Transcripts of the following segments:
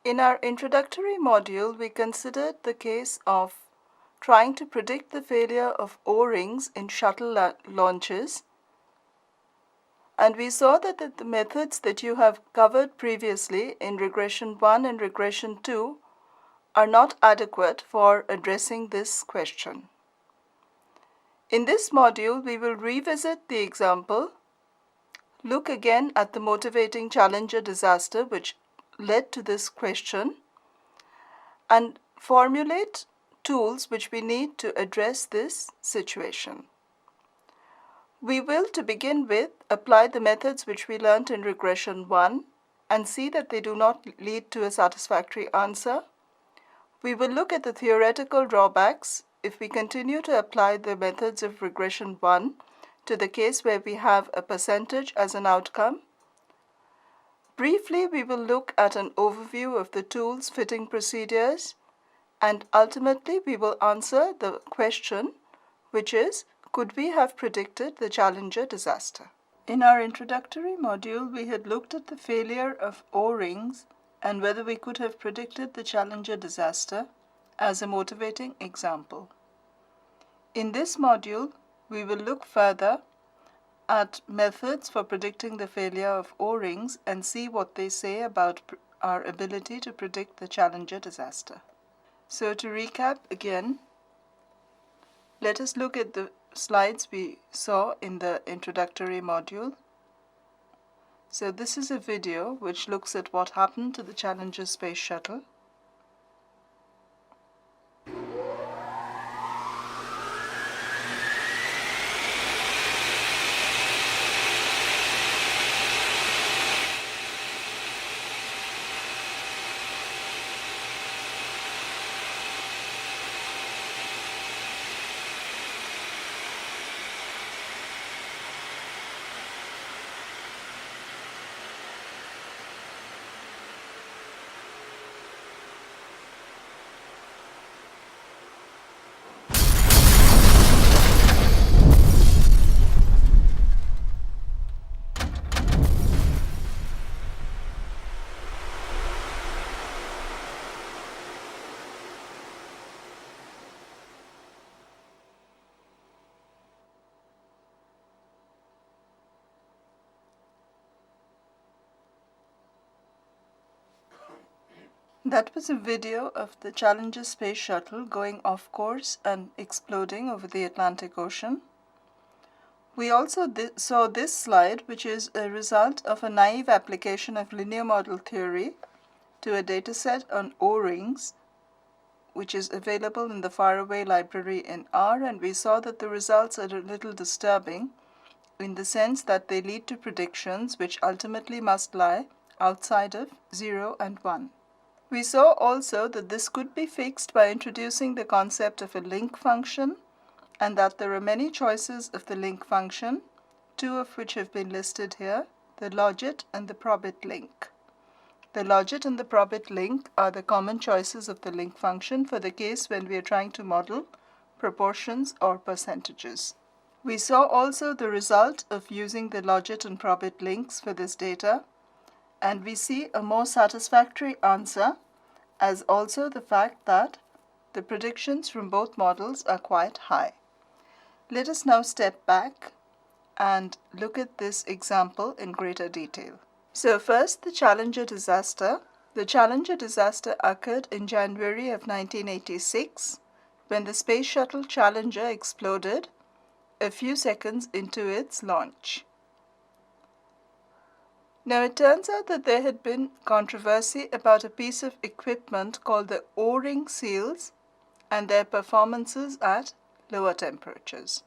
In our introductory module, we considered the case of trying to predict the failure of O-rings in shuttle launches, and we saw that the methods that you have covered previously in regression 1 and regression 2 are not adequate for addressing this question. In this module, we will revisit the example, look again at the motivating challenger disaster which led to this question, and formulate tools which we need to address this situation. We will, to begin with, apply the methods which we learnt in regression 1 and see that they do not lead to a satisfactory answer. We will look at the theoretical drawbacks if we continue to apply the methods of regression 1 to the case where we have a percentage as an outcome. Briefly, we will look at an overview of the tools, fitting procedures, and ultimately we will answer the question, which is, could we have predicted the Challenger disaster? In our introductory module, we had looked at the failure of O-rings and whether we could have predicted the Challenger disaster as a motivating example. In this module, we will look further at methods for predicting the failure of O-rings and see what they say about our ability to predict the Challenger disaster. So to recap again, let us look at the slides we saw in the introductory module. So this is a video which looks at what happened to the Challenger space shuttle. That was a video of the Challenger space shuttle going off course and exploding over the Atlantic Ocean. We also saw this slide, which is a result of a naive application of linear model theory to a dataset on O-rings, which is available in the Faraway library in R, and we saw that the results are a little disturbing in the sense that they lead to predictions which ultimately must lie outside of 0 and 1. We saw also that this could be fixed by introducing the concept of a link function, and that there are many choices of the link function, two of which have been listed here, the logit and the probit link. The logit and the probit link are the common choices of the link function for the case when we are trying to model proportions or percentages. We saw also the result of using the logit and probit links for this data, and we see a more satisfactory answer, as also the fact that the predictions from both models are quite high. Let us now step back and look at this example in greater detail. So first, the Challenger disaster. The Challenger disaster occurred in January of 1986 when the space shuttle Challenger exploded a few seconds into its launch. Now it turns out that there had been controversy about a piece of equipment called the O-ring seals and their performances at lower temperatures.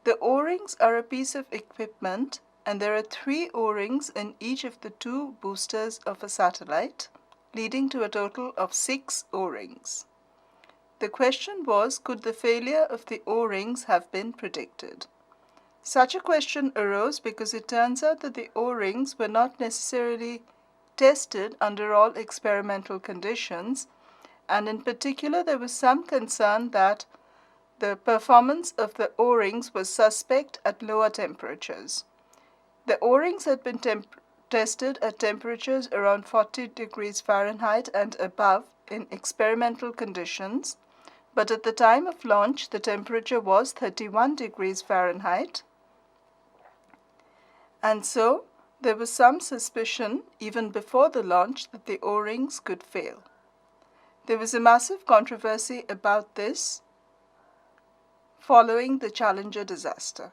The O-rings are a piece of equipment, and there are 3 O-rings in each of the 2 boosters of a satellite, leading to a total of 6 O-rings. The question was, could the failure of the O-rings have been predicted? Such a question arose because it turns out that the O-rings were not necessarily tested under all experimental conditions, and in particular there was some concern that the performance of the O-rings was suspect at lower temperatures. The O-rings had been tested at temperatures around 40 degrees Fahrenheit and above in experimental conditions, but at the time of launch the temperature was 31 degrees Fahrenheit, and so there was some suspicion even before the launch that the O-rings could fail. There was a massive controversy about this following the Challenger disaster.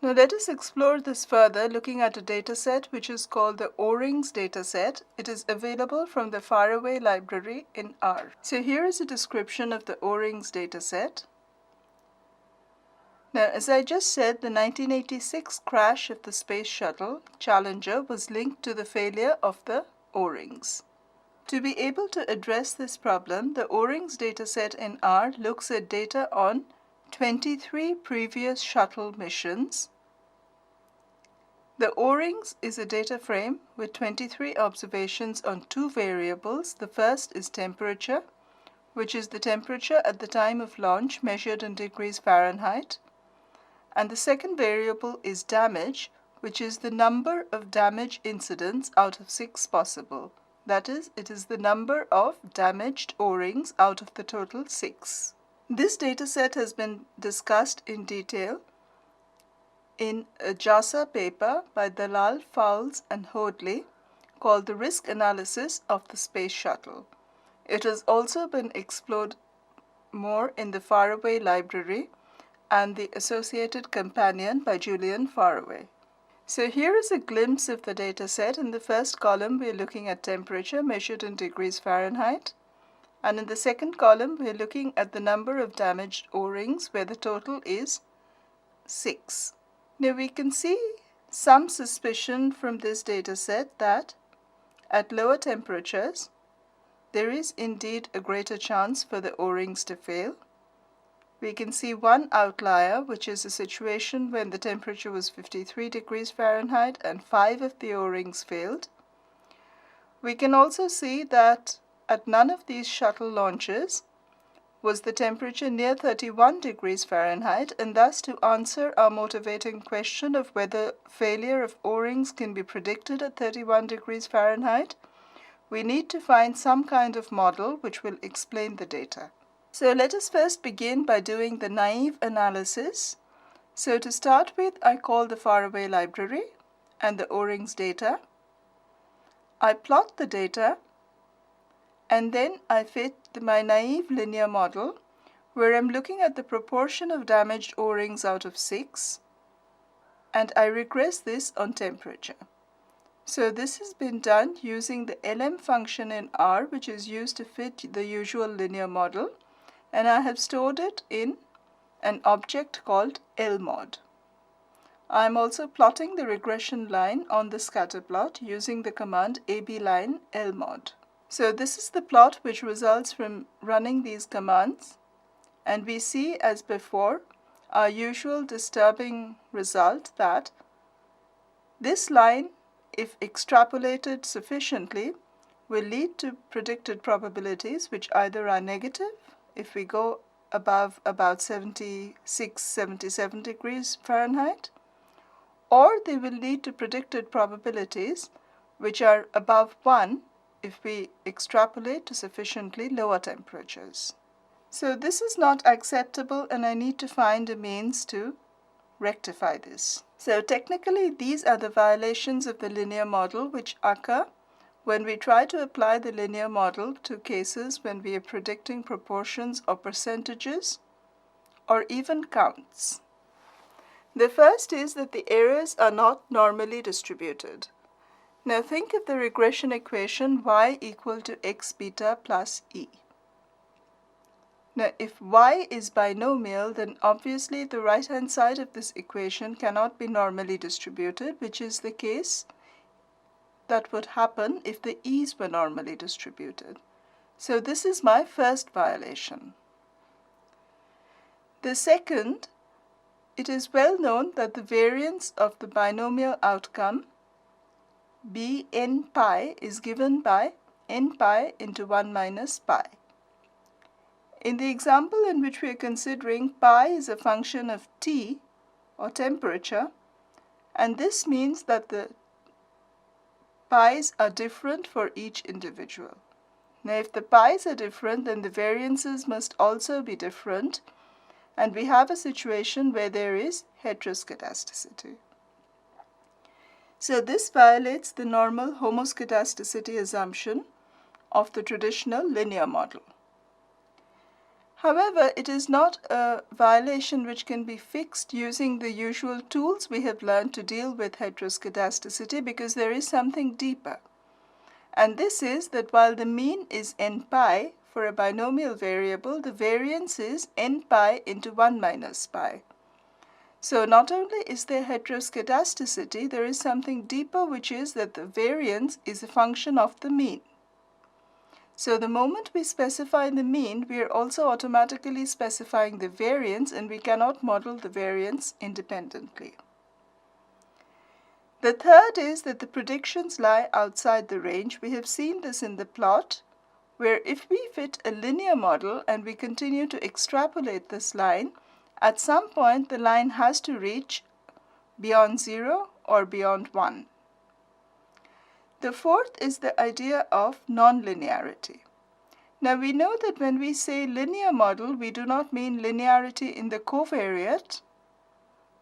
Now let us explore this further looking at a dataset which is called the O-rings dataset. It is available from the Faraway library in R. So here is a description of the O-rings dataset. Now, as I just said, the 1986 crash of the space shuttle Challenger was linked to the failure of the O-rings. To be able to address this problem, the O-rings dataset in R looks at data on 23 previous shuttle missions. The O-rings is a data frame with 23 observations on two variables. The first is temperature, which is the temperature at the time of launch measured in degrees Fahrenheit. And the second variable is damage, which is the number of damage incidents out of 6 possible. That is, it is the number of damaged O-rings out of the total 6. This dataset has been discussed in detail in a JASA paper by Dalal, Fowles and Hoadley called The Risk Analysis of the Space Shuttle. It has also been explored more in the Faraway library and the associated companion by Julian Faraway. So here is a glimpse of the dataset. In the first column we are looking at temperature measured in degrees Fahrenheit, and in the second column we are looking at the number of damaged O-rings where the total is 6. Now we can see some suspicion from this dataset that at lower temperatures there is indeed a greater chance for the O-rings to fail. We can see one outlier, which is a situation when the temperature was 53 degrees Fahrenheit and 5 of the O-rings failed. We can also see that at none of these shuttle launches was the temperature near 31 degrees Fahrenheit, and thus to answer our motivating question of whether failure of O-rings can be predicted at 31 degrees Fahrenheit, we need to find some kind of model which will explain the data. So let us first begin by doing the naive analysis. So to start with, I call the Faraway library and the O-rings data. I plot the data and then I fit my naive linear model where I'm looking at the proportion of damaged O-rings out of 6, and I regress this on temperature. So this has been done using the LM function in R, which is used to fit the usual linear model, and I have stored it in an object called LMOD. I am also plotting the regression line on the scatter plot using the command abline LMOD. So this is the plot which results from running these commands, and we see as before our usual disturbing result that this line, if extrapolated sufficiently, will lead to predicted probabilities which either are negative if we go above about 77 degrees Fahrenheit, or they will lead to predicted probabilities which are above 1 if we extrapolate to sufficiently lower temperatures. So this is not acceptable, and I need to find a means to rectify this. So technically these are the violations of the linear model which occur when we try to apply the linear model to cases when we are predicting proportions or percentages or even counts. The first is that the errors are not normally distributed. Now think of the regression equation y equal to x beta plus e. Now if y is binomial, then obviously the right hand side of this equation cannot be normally distributed, which is the case that would happen if the e's were normally distributed. So this is my first violation. The second, it is well known that the variance of the binomial outcome b n pi is given by n pi into 1 minus pi. In the example in which we are considering, pi is a function of T or temperature, And this means that the pi's are different for each individual. Now, if the pi's are different, then the variances must also be different, and we have a situation where there is heteroscedasticity. So this violates the normal homoscedasticity assumption of the traditional linear model. However, it is not a violation which can be fixed using the usual tools we have learned to deal with heteroscedasticity, because there is something deeper. And this is that while the mean is n pi for a binomial variable, the variance is n pi into 1 minus pi. So not only is there heteroscedasticity, there is something deeper, which is that the variance is a function of the mean. So the moment we specify the mean, we are also automatically specifying the variance, and we cannot model the variance independently. The third is that the predictions lie outside the range. We have seen this in the plot, where if we fit a linear model and we continue to extrapolate this line, at some point the line has to reach beyond 0 or beyond 1. The fourth is the idea of nonlinearity. Now we know that when we say linear model, we do not mean linearity in the covariate,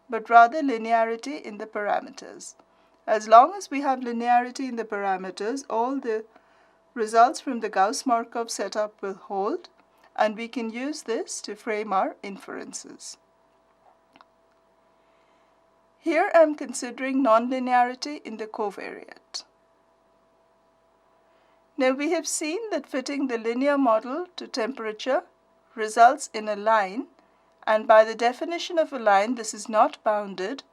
but rather linearity in the parameters. As long as we have linearity in the parameters, all the results from the Gauss-Markov setup will hold, and we can use this to frame our inferences. Here I am considering nonlinearity in the covariate. Now we have seen that fitting the linear model to temperature results in a line, and by the definition of a line, this is not bounded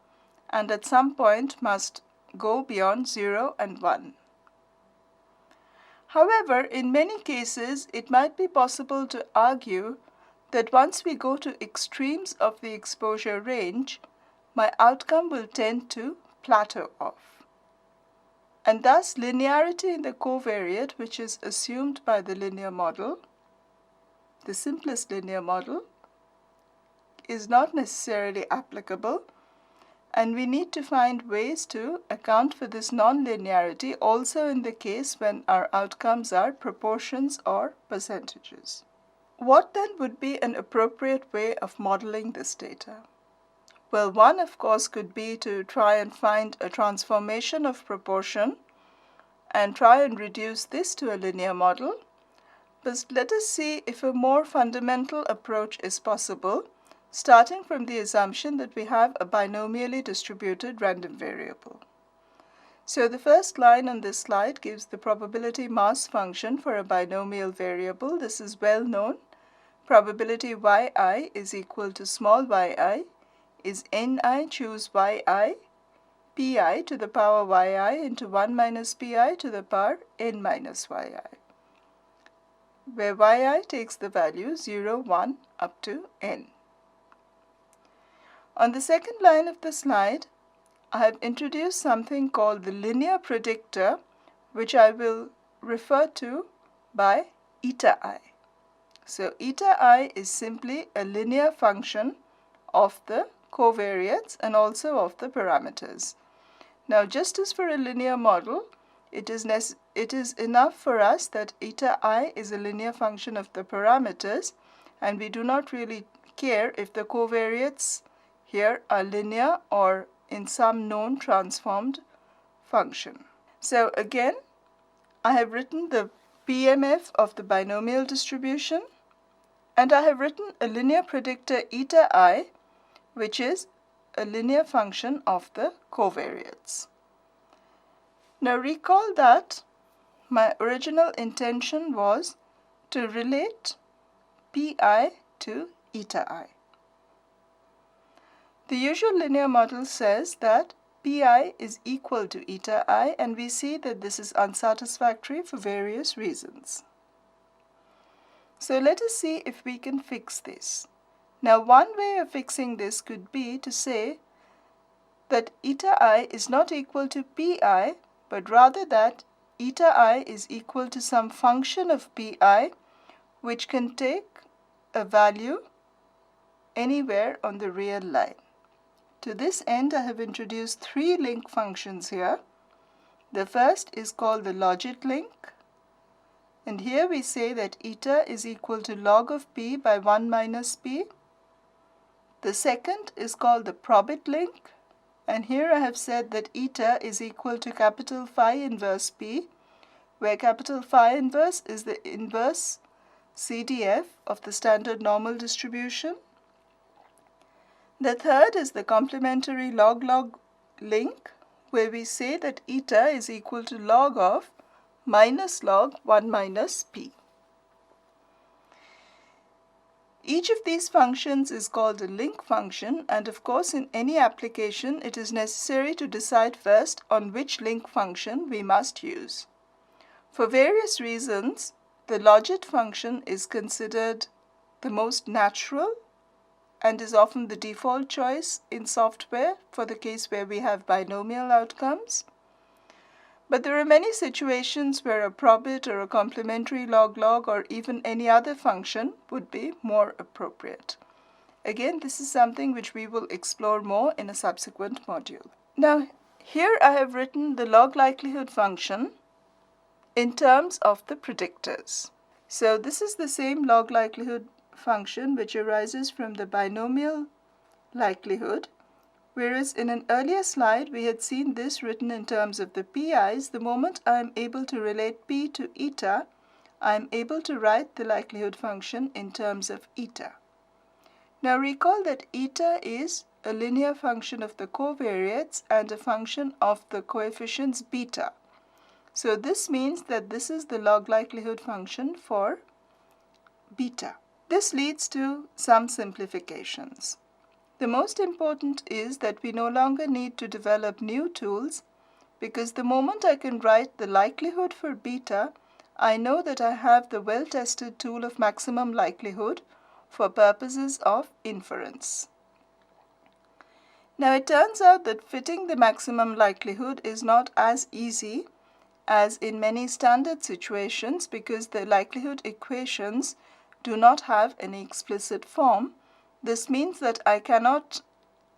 and at some point must go beyond 0 and 1. However, in many cases, it might be possible to argue that once we go to extremes of the exposure range, my outcome will tend to plateau off. And thus, linearity in the covariate, which is assumed by the linear model, the simplest linear model, is not necessarily applicable, and we need to find ways to account for this nonlinearity also in the case when our outcomes are proportions or percentages. What then would be an appropriate way of modeling this data? Well, one, of course, could be to try and find a transformation of proportion and try and reduce this to a linear model. But let us see if a more fundamental approach is possible, starting from the assumption that we have a binomially distributed random variable. So the first line on this slide gives the probability mass function for a binomial variable. This is well known. Probability yi is equal to small yi is ni choose yi pi to the power yi into 1 minus pi to the power n minus yi, where yi takes the value 0, 1 up to n. On the second line of the slide, I have introduced something called the linear predictor, which I will refer to by eta I. So eta I is simply a linear function of the covariates and also of the parameters. Now, just as for a linear model, it is enough for us that eta I is a linear function of the parameters, and we do not really care if the covariates here are linear or in some known transformed function. So again, I have written the PMF of the binomial distribution, and I have written a linear predictor eta I, which is a linear function of the covariates. Now recall that my original intention was to relate pi to eta I. The usual linear model says that pi is equal to eta I, and we see that this is unsatisfactory for various reasons. So let us see if we can fix this. Now, one way of fixing this could be to say that eta I is not equal to pi, but rather that eta I is equal to some function of pi, which can take a value anywhere on the real line. To this end, I have introduced three link functions here. The first is called the logit link, and here we say that eta is equal to log of p by 1 minus p. The second is called the probit link, and here I have said that eta is equal to capital phi inverse p, where capital phi inverse is the inverse CDF of the standard normal distribution. The third is the complementary log-log link, where we say that eta is equal to log of minus log 1 minus p. Each of these functions is called a link function, and of course in any application it is necessary to decide first on which link function we must use. For various reasons, the logit function is considered the most natural and is often the default choice in software for the case where we have binomial outcomes. But there are many situations where a probit or a complementary log-log or even any other function would be more appropriate. Again, this is something which we will explore more in a subsequent module. Now, here I have written the log likelihood function in terms of the predictors. So this is the same log likelihood function which arises from the binomial likelihood, whereas in an earlier slide we had seen this written in terms of the pi's. The moment I am able to relate p to eta, I am able to write the likelihood function in terms of eta. Now recall that eta is a linear function of the covariates and a function of the coefficients beta. So this means that this is the log likelihood function for beta. This leads to some simplifications. The most important is that we no longer need to develop new tools, because the moment I can write the likelihood for beta, I know that I have the well-tested tool of maximum likelihood for purposes of inference. Now it turns out that fitting the maximum likelihood is not as easy as in many standard situations, because the likelihood equations do not have any explicit form. This means that I cannot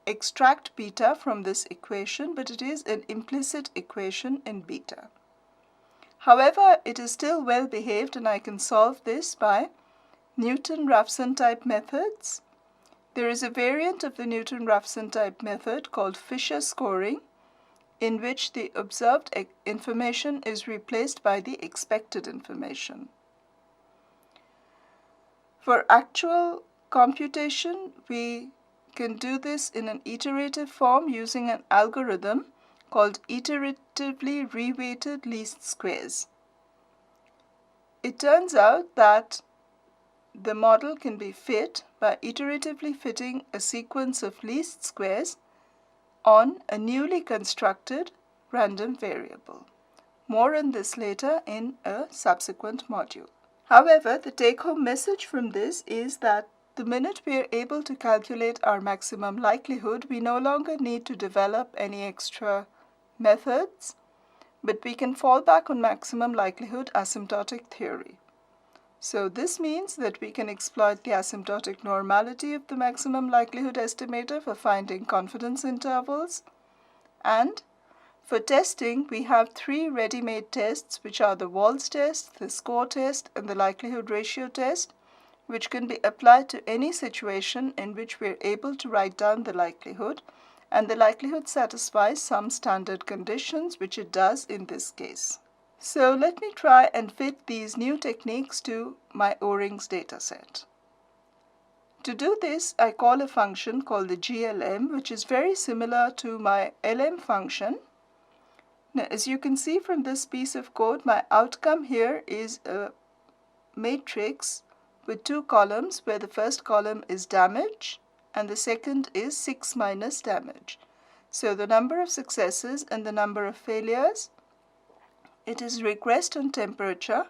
extract beta from this equation, but it is an implicit equation in beta. However, it is still well behaved, and I can solve this by Newton-Raphson type methods. There is a variant of the Newton-Raphson type method called Fisher scoring, in which the observed information is replaced by the expected information. For actual computation, we can do this in an iterative form using an algorithm called iteratively reweighted least squares. It turns out that the model can be fit by iteratively fitting a sequence of least squares on a newly constructed random variable. More on this later in a subsequent module. However, the take-home message from this is that the minute we are able to calculate our maximum likelihood, we no longer need to develop any extra methods, but we can fall back on maximum likelihood asymptotic theory. So this means that we can exploit the asymptotic normality of the maximum likelihood estimator for finding confidence intervals, and for testing, we have three ready-made tests, which are the Walls test, the score test, and the likelihood ratio test, which can be applied to any situation in which we are able to write down the likelihood, and the likelihood satisfies some standard conditions, which it does in this case. So let me try and fit these new techniques to my O-rings dataset. To do this, I call a function called the GLM, which is very similar to my LM function. Now, as you can see from this piece of code, my outcome here is a matrix with two columns, where the first column is damage and the second is 6 minus damage. So the number of successes and the number of failures. It is regressed on temperature.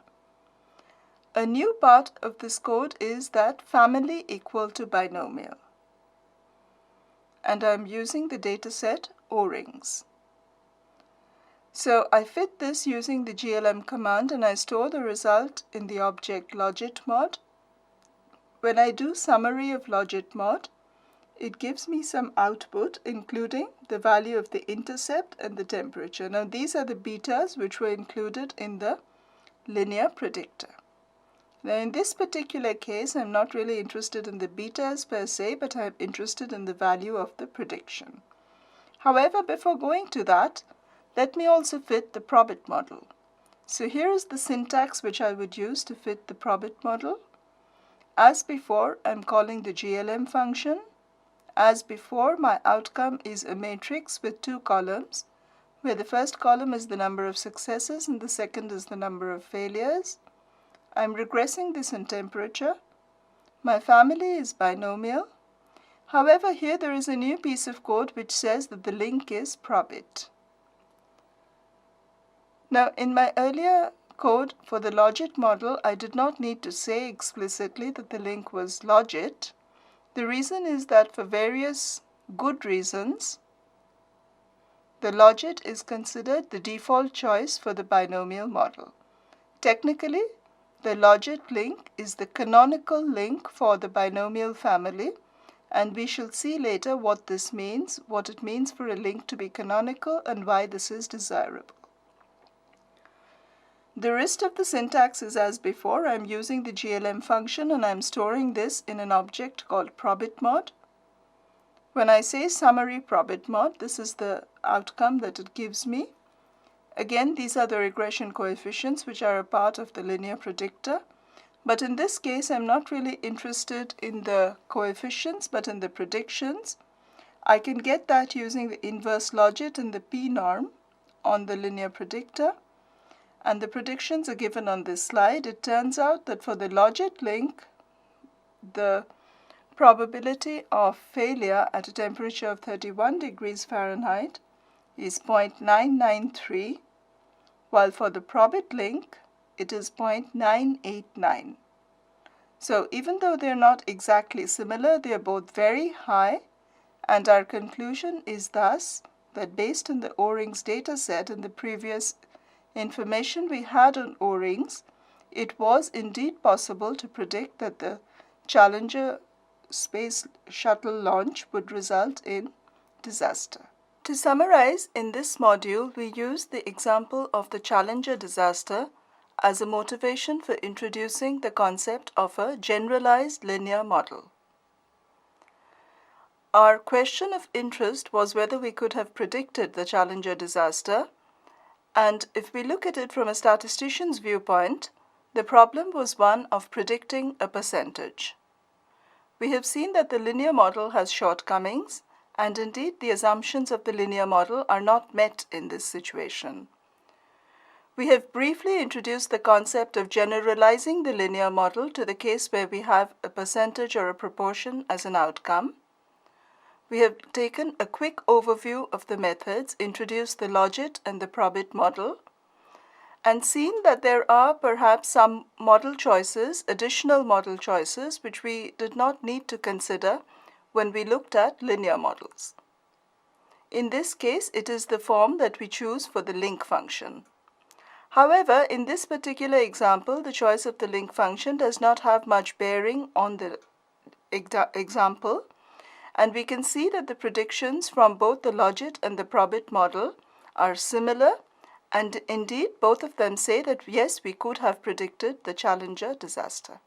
A new part of this code is that family equal to binomial. And I'm using the dataset O-rings. So I fit this using the GLM command, and I store the result in the object logitmod. When I do summary of logitmod, it gives me some output including the value of the intercept and the temperature. Now these are the betas which were included in the linear predictor. Now in this particular case, I'm not really interested in the betas per se, but I'm interested in the value of the prediction. However, before going to that, let me also fit the probit model. So here is the syntax which I would use to fit the probit model. As before, I'm calling the GLM function. As before, my outcome is a matrix with two columns, where the first column is the number of successes and the second is the number of failures. I'm regressing this in temperature. My family is binomial. However, here there is a new piece of code which says that the link is probit. Now, in my earlier code for the logit model, I did not need to say explicitly that the link was logit. The reason is that for various good reasons, the logit is considered the default choice for the binomial model. Technically, the logit link is the canonical link for the binomial family, and we shall see later what this means, what it means for a link to be canonical and why this is desirable. The rest of the syntax is as before. I'm using the GLM function and I'm storing this in an object called probitmod. When I say summary probitmod, this is the outcome that it gives me. Again, these are the regression coefficients which are a part of the linear predictor. But in this case, I'm not really interested in the coefficients, but in the predictions. I can get that using the inverse logit and the p-norm on the linear predictor. And the predictions are given on this slide. It turns out that for the logit link, the probability of failure at a temperature of 31 degrees Fahrenheit is 0.993, while for the probit link, it is 0.989. So even though they're not exactly similar, they are both very high, and our conclusion is thus that based on the O-rings data set and the previous information we had on O-rings, it was indeed possible to predict that the Challenger space shuttle launch would result in disaster. To summarize, in this module, we used the example of the Challenger disaster as a motivation for introducing the concept of a generalized linear model. Our question of interest was whether we could have predicted the Challenger disaster. And if we look at it from a statistician's viewpoint, the problem was one of predicting a percentage. We have seen that the linear model has shortcomings, and indeed the assumptions of the linear model are not met in this situation. We have briefly introduced the concept of generalizing the linear model to the case where we have a percentage or a proportion as an outcome. We have taken a quick overview of the methods, introduced the logit and the probit model, and seen that there are perhaps some model choices, additional model choices, which we did not need to consider when we looked at linear models. In this case, it is the form that we choose for the link function. However, in this particular example, the choice of the link function does not have much bearing on the example, and we can see that the predictions from both the logit and the probit model are similar, and indeed both of them say that yes, we could have predicted the Challenger disaster.